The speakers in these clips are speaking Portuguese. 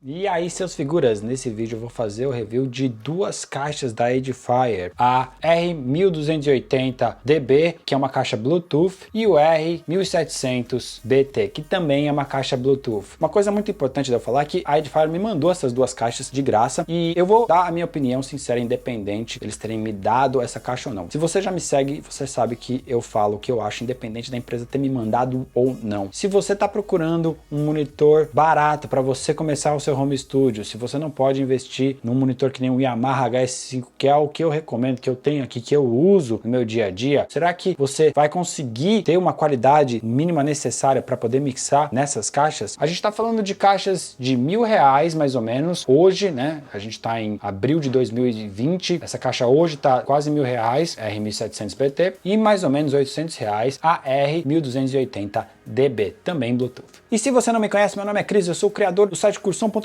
E aí, seus figuras, nesse vídeo eu vou fazer o review de duas caixas da Edifier, a R1280DB, que é uma caixa Bluetooth, e o R1700BT, que também é uma caixa Bluetooth. Uma coisa muito importante de eu falar é que a Edifier me mandou essas duas caixas de graça e eu vou dar a minha opinião sincera, independente eles terem me dado essa caixa ou não. Se você já me segue, você sabe que eu falo o que eu acho, independente da empresa ter me mandado ou não. Se você está procurando um monitor barato para você começar o seu home studio, se você não pode investir num monitor que nem o Yamaha HS5, que é o que eu recomendo, que eu tenho aqui, que eu uso no meu dia a dia, será que você vai conseguir ter uma qualidade mínima necessária para poder mixar nessas caixas? A gente está falando de caixas de R$1.000 mais ou menos, hoje, né? A gente está em abril de 2020, essa caixa hoje está quase R$1.000, R1700BT, e mais ou menos R$800 a R1280DB, também Bluetooth. E se você não me conhece, meu nome é Cris, eu sou o criador do site cursão.com.br,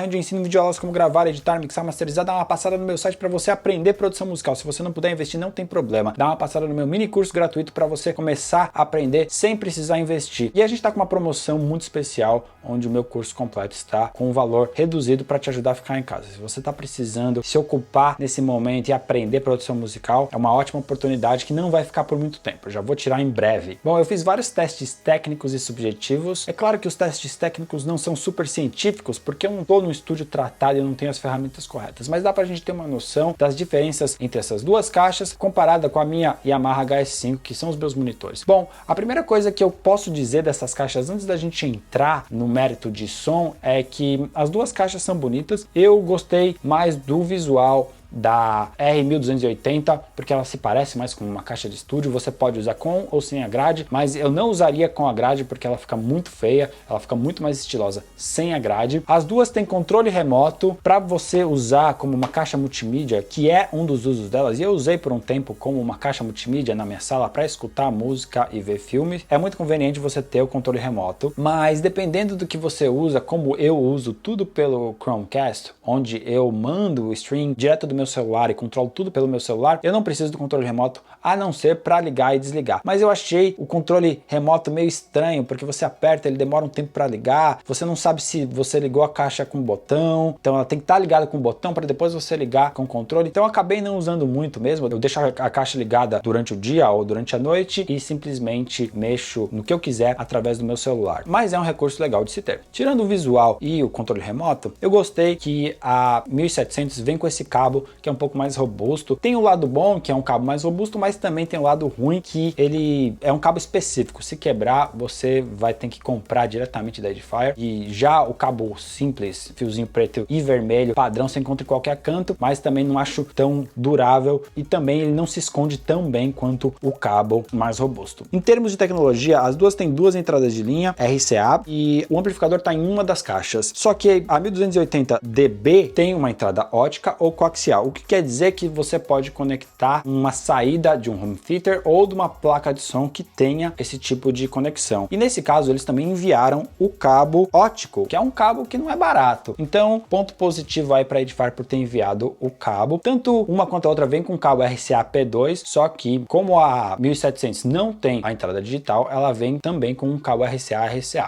onde eu ensino videoaulas como gravar, editar, mixar, masterizar. Dá uma passada no meu site para você aprender produção musical. Se você não puder investir, não tem problema. Dá uma passada no meu mini curso gratuito para você começar a aprender sem precisar investir. E a gente está com uma promoção muito especial, onde o meu curso completo está com um valor reduzido para te ajudar a ficar em casa. Se você está precisando se ocupar nesse momento e aprender produção musical, é uma ótima oportunidade que não vai ficar por muito tempo. Eu já vou tirar em breve. Bom, eu fiz vários testes técnicos e subjetivos. É claro que os testes técnicos não são super científicos, porque eu não estou no estúdio tratado e não tenho as ferramentas corretas, mas dá pra gente ter uma noção das diferenças entre essas duas caixas comparada com a minha Yamaha HS5, que são os meus monitores. Bom, a primeira coisa que eu posso dizer dessas caixas antes da gente entrar no mérito de som é que as duas caixas são bonitas. Eu gostei mais do visual da R1280, porque ela se parece mais com uma caixa de estúdio. Você pode usar com ou sem a grade, mas eu não usaria com a grade porque ela fica muito feia, ela fica muito mais estilosa sem a grade. As duas têm controle remoto para você usar como uma caixa multimídia, que é um dos usos delas, e eu usei por um tempo como uma caixa multimídia na minha sala para escutar música e ver filmes. É muito conveniente você ter o controle remoto, mas dependendo do que você usa, como eu uso tudo pelo Chromecast, onde eu mando o stream direto do meu celular e controlo tudo pelo meu celular, eu não preciso do controle remoto a não ser para ligar e desligar. Mas eu achei o controle remoto meio estranho, porque você aperta, ele demora um tempo para ligar, você não sabe se você ligou a caixa com o botão, então ela tem que estar ligada com o botão para depois você ligar com o controle. Então eu acabei não usando muito mesmo, eu deixo a caixa ligada durante o dia ou durante a noite e simplesmente mexo no que eu quiser através do meu celular. Mas é um recurso legal de se ter. Tirando o visual e o controle remoto, eu gostei que a 1700 vem com esse cabo que é um pouco mais robusto. Tem o lado bom, que é um cabo mais robusto, mas também tem o lado ruim, que ele é um cabo específico. Se quebrar, você vai ter que comprar diretamente da Edifier. E já o cabo simples, fiozinho preto e vermelho, padrão, você encontra em qualquer canto, mas também não acho tão durável e também ele não se esconde tão bem quanto o cabo mais robusto. Em termos de tecnologia, as duas têm duas entradas de linha RCA e o amplificador está em uma das caixas. Só que a 1280DB tem uma entrada ótica ou coaxial, o que quer dizer que você pode conectar uma saída de um home theater ou de uma placa de som que tenha esse tipo de conexão. E nesse caso eles também enviaram o cabo óptico, que é um cabo que não é barato. Então, ponto positivo aí para a Edifier por ter enviado o cabo. Tanto uma quanto a outra vem com cabo RCA P2, só que como a 1700 não tem a entrada digital, ela vem também com um cabo RCA.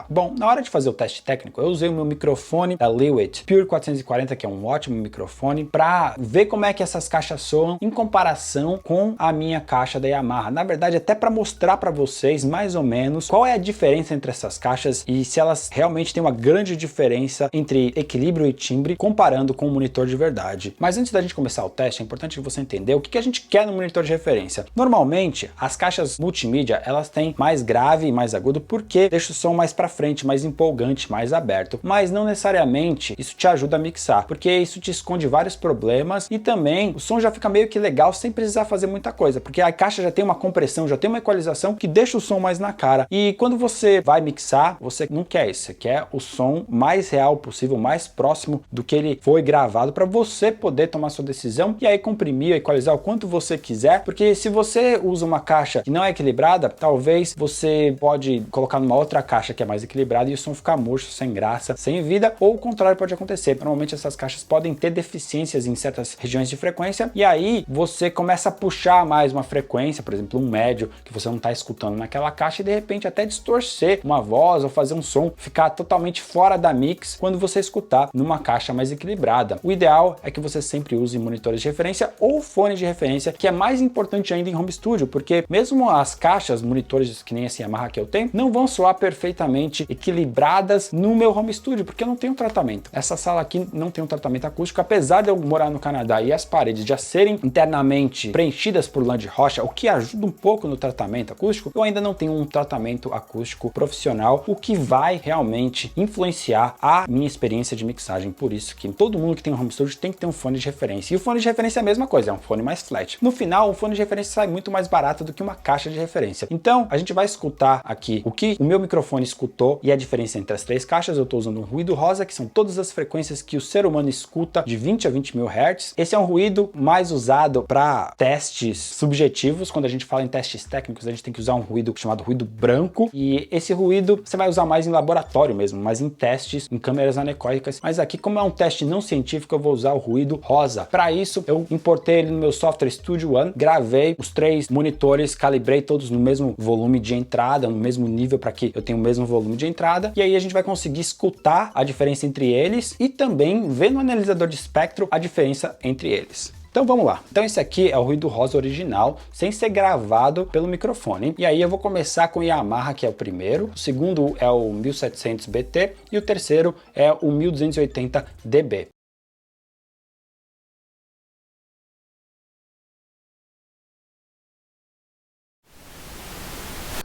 Bom, na hora de fazer o teste técnico, eu usei o meu microfone da Lewitt Pure 440, que é um ótimo microfone, para ver como é que essas caixas soam em comparação com a minha caixa da Yamaha. Na verdade, até para mostrar para vocês mais ou menos qual é a diferença entre essas caixas e se elas realmente têm uma grande diferença entre equilíbrio e timbre comparando com o monitor de verdade. Mas antes da gente começar o teste, é importante você entender o que a gente quer no monitor de referência. Normalmente, as caixas multimídia, elas têm mais grave e mais agudo porque deixa o som mais para frente, mais empolgante, mais aberto. Mas não necessariamente isso te ajuda a mixar, porque isso te esconde vários problemas e também o som já fica meio que legal sem precisar fazer muita coisa, porque a caixa já tem uma compressão, já tem uma equalização que deixa o som mais na cara. E quando você vai mixar, você não quer isso, você quer o som mais real possível, mais próximo do que ele foi gravado, para você poder tomar sua decisão e aí comprimir, equalizar o quanto você quiser, porque se você usa uma caixa que não é equilibrada, talvez você pode colocar numa outra caixa que é mais equilibrada e o som ficar murcho, sem graça, sem vida, ou o contrário pode acontecer. Normalmente essas caixas podem ter deficiências em certas regiões de frequência, e aí você começa a puxar mais uma frequência, por exemplo, um médio que você não está escutando naquela caixa, e de repente até distorcer uma voz ou fazer um som ficar totalmente fora da mix quando você escutar numa caixa mais equilibrada. O ideal é que você sempre use monitores de referência ou fones de referência, que é mais importante ainda em home studio, porque mesmo as caixas, monitores que nem esse Yamaha que eu tenho, não vão soar perfeitamente equilibradas no meu home studio, porque eu não tenho tratamento. Essa sala aqui não tem um tratamento acústico, apesar de eu morar no Canadá e as paredes já serem internamente preenchidas por lã de rocha, o que ajuda um pouco no tratamento acústico, eu ainda não tenho um tratamento acústico profissional, o que vai realmente influenciar a minha experiência de mixagem. Por isso que todo mundo que tem um home studio tem que ter um fone de referência. E o fone de referência é a mesma coisa, é um fone mais flat. No final, um fone de referência sai muito mais barato do que uma caixa de referência. Então, a gente vai escutar aqui o que o meu microfone escutou e a diferença entre as três caixas. Eu estou usando um ruído rosa, que são todas as frequências que o ser humano escuta de 20 a 20 mil Hz. Esse é um ruído mais usado para testes subjetivos. Quando a gente fala em testes técnicos, a gente tem que usar um ruído chamado ruído branco, e esse ruído você vai usar mais em laboratório mesmo, mais em testes, em câmeras anecoicas. Mas aqui, como é um teste não científico, eu vou usar o ruído rosa. Para isso, eu importei ele no meu software Studio One, gravei os três monitores, calibrei todos no mesmo volume de entrada, no mesmo nível, para que eu tenha o mesmo volume de entrada, e aí a gente vai conseguir escutar a diferença entre eles e também ver no analisador de espectro a diferença entre eles. Então vamos lá. Então esse aqui é o ruído rosa original, sem ser gravado pelo microfone. E aí eu vou começar com o Yamaha, que é o primeiro. O segundo é o 1700 BT e o terceiro é o 1280 dB.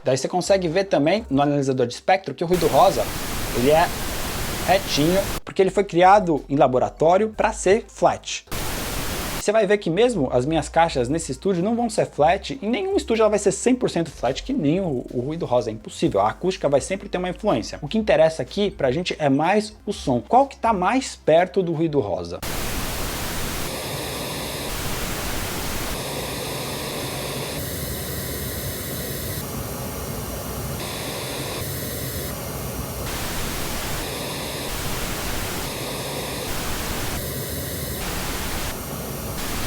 Daí você consegue ver também no analisador de espectro que o ruído rosa, ele é retinho, porque ele foi criado em laboratório para ser flat. Você vai ver que mesmo as minhas caixas nesse estúdio não vão ser flat, em nenhum estúdio ela vai ser 100% flat, que nem o ruído rosa, é impossível. A acústica vai sempre ter uma influência. O que interessa aqui pra gente é mais o som. Qual que tá mais perto do ruído rosa?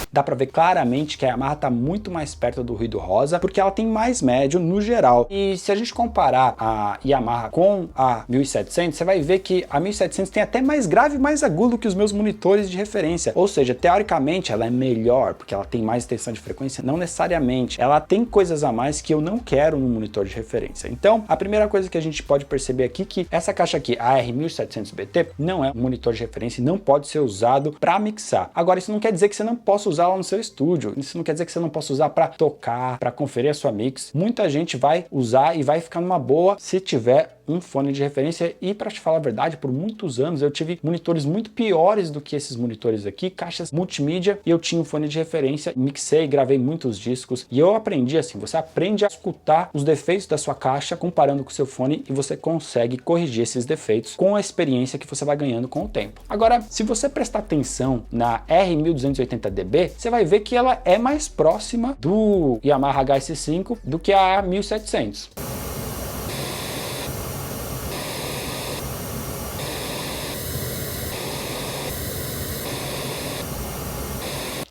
Dá para ver claramente que a Yamaha está muito mais perto do ruído rosa, porque ela tem mais médio no geral. E se a gente comparar a Yamaha com a 1700, você vai ver que a 1700 tem até mais grave e mais agudo que os meus monitores de referência. Ou seja, teoricamente ela é melhor, porque ela tem mais extensão de frequência. Não necessariamente. Ela tem coisas a mais que eu não quero no monitor de referência. Então, a primeira coisa que a gente pode perceber aqui é que essa caixa aqui, a R1700BT, não é um monitor de referência e não pode ser usado para mixar. Agora, isso não quer dizer que você não possa usar lá no seu estúdio. Isso não quer dizer que você não possa usar para tocar, para conferir a sua mix. Muita gente vai usar e vai ficar numa boa se tiver um fone de referência. E para te falar a verdade, por muitos anos eu tive monitores muito piores do que esses monitores aqui, caixas multimídia, e eu tinha um fone de referência, mixei, gravei muitos discos, e eu aprendi assim, você aprende a escutar os defeitos da sua caixa comparando com o seu fone, e você consegue corrigir esses defeitos com a experiência que você vai ganhando com o tempo. Agora, se você prestar atenção na R1280dB, você vai ver que ela é mais próxima do Yamaha HS5 do que a 1700.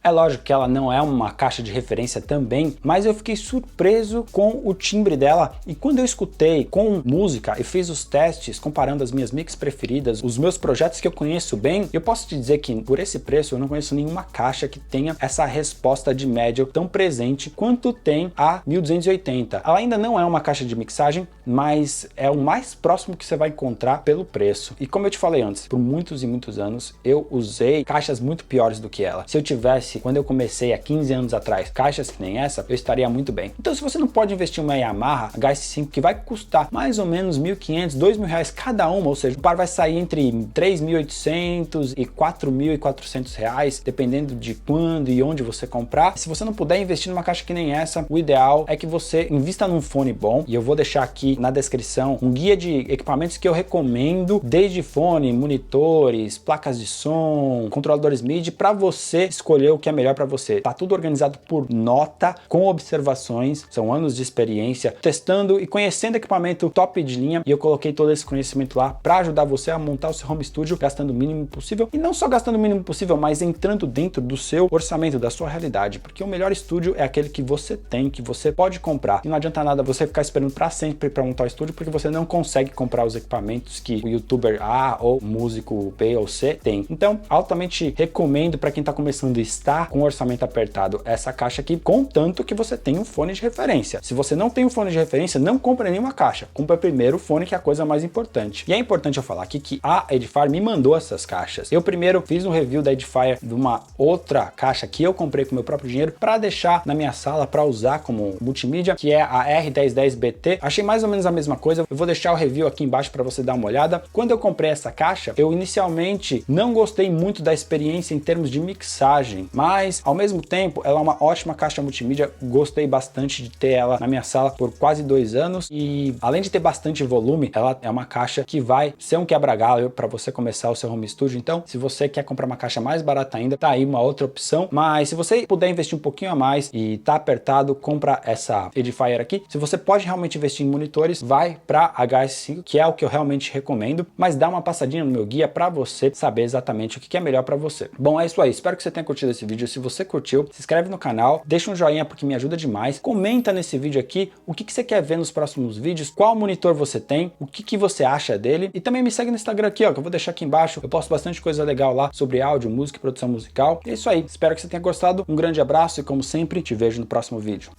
É lógico que ela não é uma caixa de referência também, mas eu fiquei surpreso com o timbre dela, e quando eu escutei com música e fiz os testes comparando as minhas mix preferidas, os meus projetos que eu conheço bem, eu posso te dizer que por esse preço eu não conheço nenhuma caixa que tenha essa resposta de médio tão presente quanto tem a 1280. Ela ainda não é uma caixa de mixagem, mas é o mais próximo que você vai encontrar pelo preço. E como eu te falei antes, por muitos e muitos anos eu usei caixas muito piores do que ela. Se eu tivesse, quando eu comecei há 15 anos atrás, caixas que nem essa, eu estaria muito bem. Então, se você não pode investir em uma Yamaha HS5 que vai custar mais ou menos R$1.500, R$2.000 cada uma, ou seja, o par vai sair entre R$3.800 e R$4.400, dependendo de quando e onde você comprar. Se você não puder investir numa caixa que nem essa, o ideal é que você invista num fone bom, e eu vou deixar aqui na descrição um guia de equipamentos que eu recomendo, desde fone, monitores, placas de som, controladores MIDI, para você escolher o que é melhor para você. Tá tudo organizado por nota, com observações, são anos de experiência, testando e conhecendo equipamento top de linha, e eu coloquei todo esse conhecimento lá para ajudar você a montar o seu home studio gastando o mínimo possível, e não só gastando o mínimo possível, mas entrando dentro do seu orçamento, da sua realidade, porque o melhor estúdio é aquele que você tem, que você pode comprar, e não adianta nada você ficar esperando para sempre para montar o estúdio, porque você não consegue comprar os equipamentos que o youtuber A ou músico B ou C tem. Então, altamente recomendo para quem está começando e está com o orçamento apertado essa caixa aqui, contanto que você tenha um fone de referência. Se você não tem um fone de referência, não compre nenhuma caixa, compra primeiro o fone, que é a coisa mais importante. E é importante eu falar aqui que a Edifier me mandou essas caixas. Eu primeiro fiz um review da Edifier de uma outra caixa que eu comprei com meu próprio dinheiro para deixar na minha sala para usar como multimídia, que é a R1010BT. Achei mais ou menos a mesma coisa. Eu vou deixar o review aqui embaixo para você dar uma olhada. Quando eu comprei essa caixa, eu inicialmente não gostei muito da experiência em termos de mixagem, mas ao mesmo tempo ela é uma ótima caixa multimídia. Gostei bastante de ter ela na minha sala por quase 2 anos, e além de ter bastante volume, ela é uma caixa que vai ser um quebra-galho para você começar o seu home studio. Então, se você quer comprar uma caixa mais barata ainda, tá aí uma outra opção. Mas se você puder investir um pouquinho a mais e tá apertado, compra essa Edifier aqui. Se você pode realmente investir em monitores, vai para HS5, que é o que eu realmente recomendo, mas dá uma passadinha no meu guia para você saber exatamente o que é melhor para você. Bom, é isso aí. Espero que você tenha curtido esse vídeo. Se você curtiu, se inscreve no canal, deixa um joinha porque me ajuda demais. Comenta nesse vídeo aqui o que você quer ver nos próximos vídeos, qual monitor você tem, o que você acha dele, e também me segue no Instagram aqui, ó, que eu vou deixar aqui embaixo. Eu posto bastante coisa legal lá sobre áudio, música e produção musical. É isso aí. Espero que você tenha gostado. Um grande abraço e, como sempre, te vejo no próximo vídeo.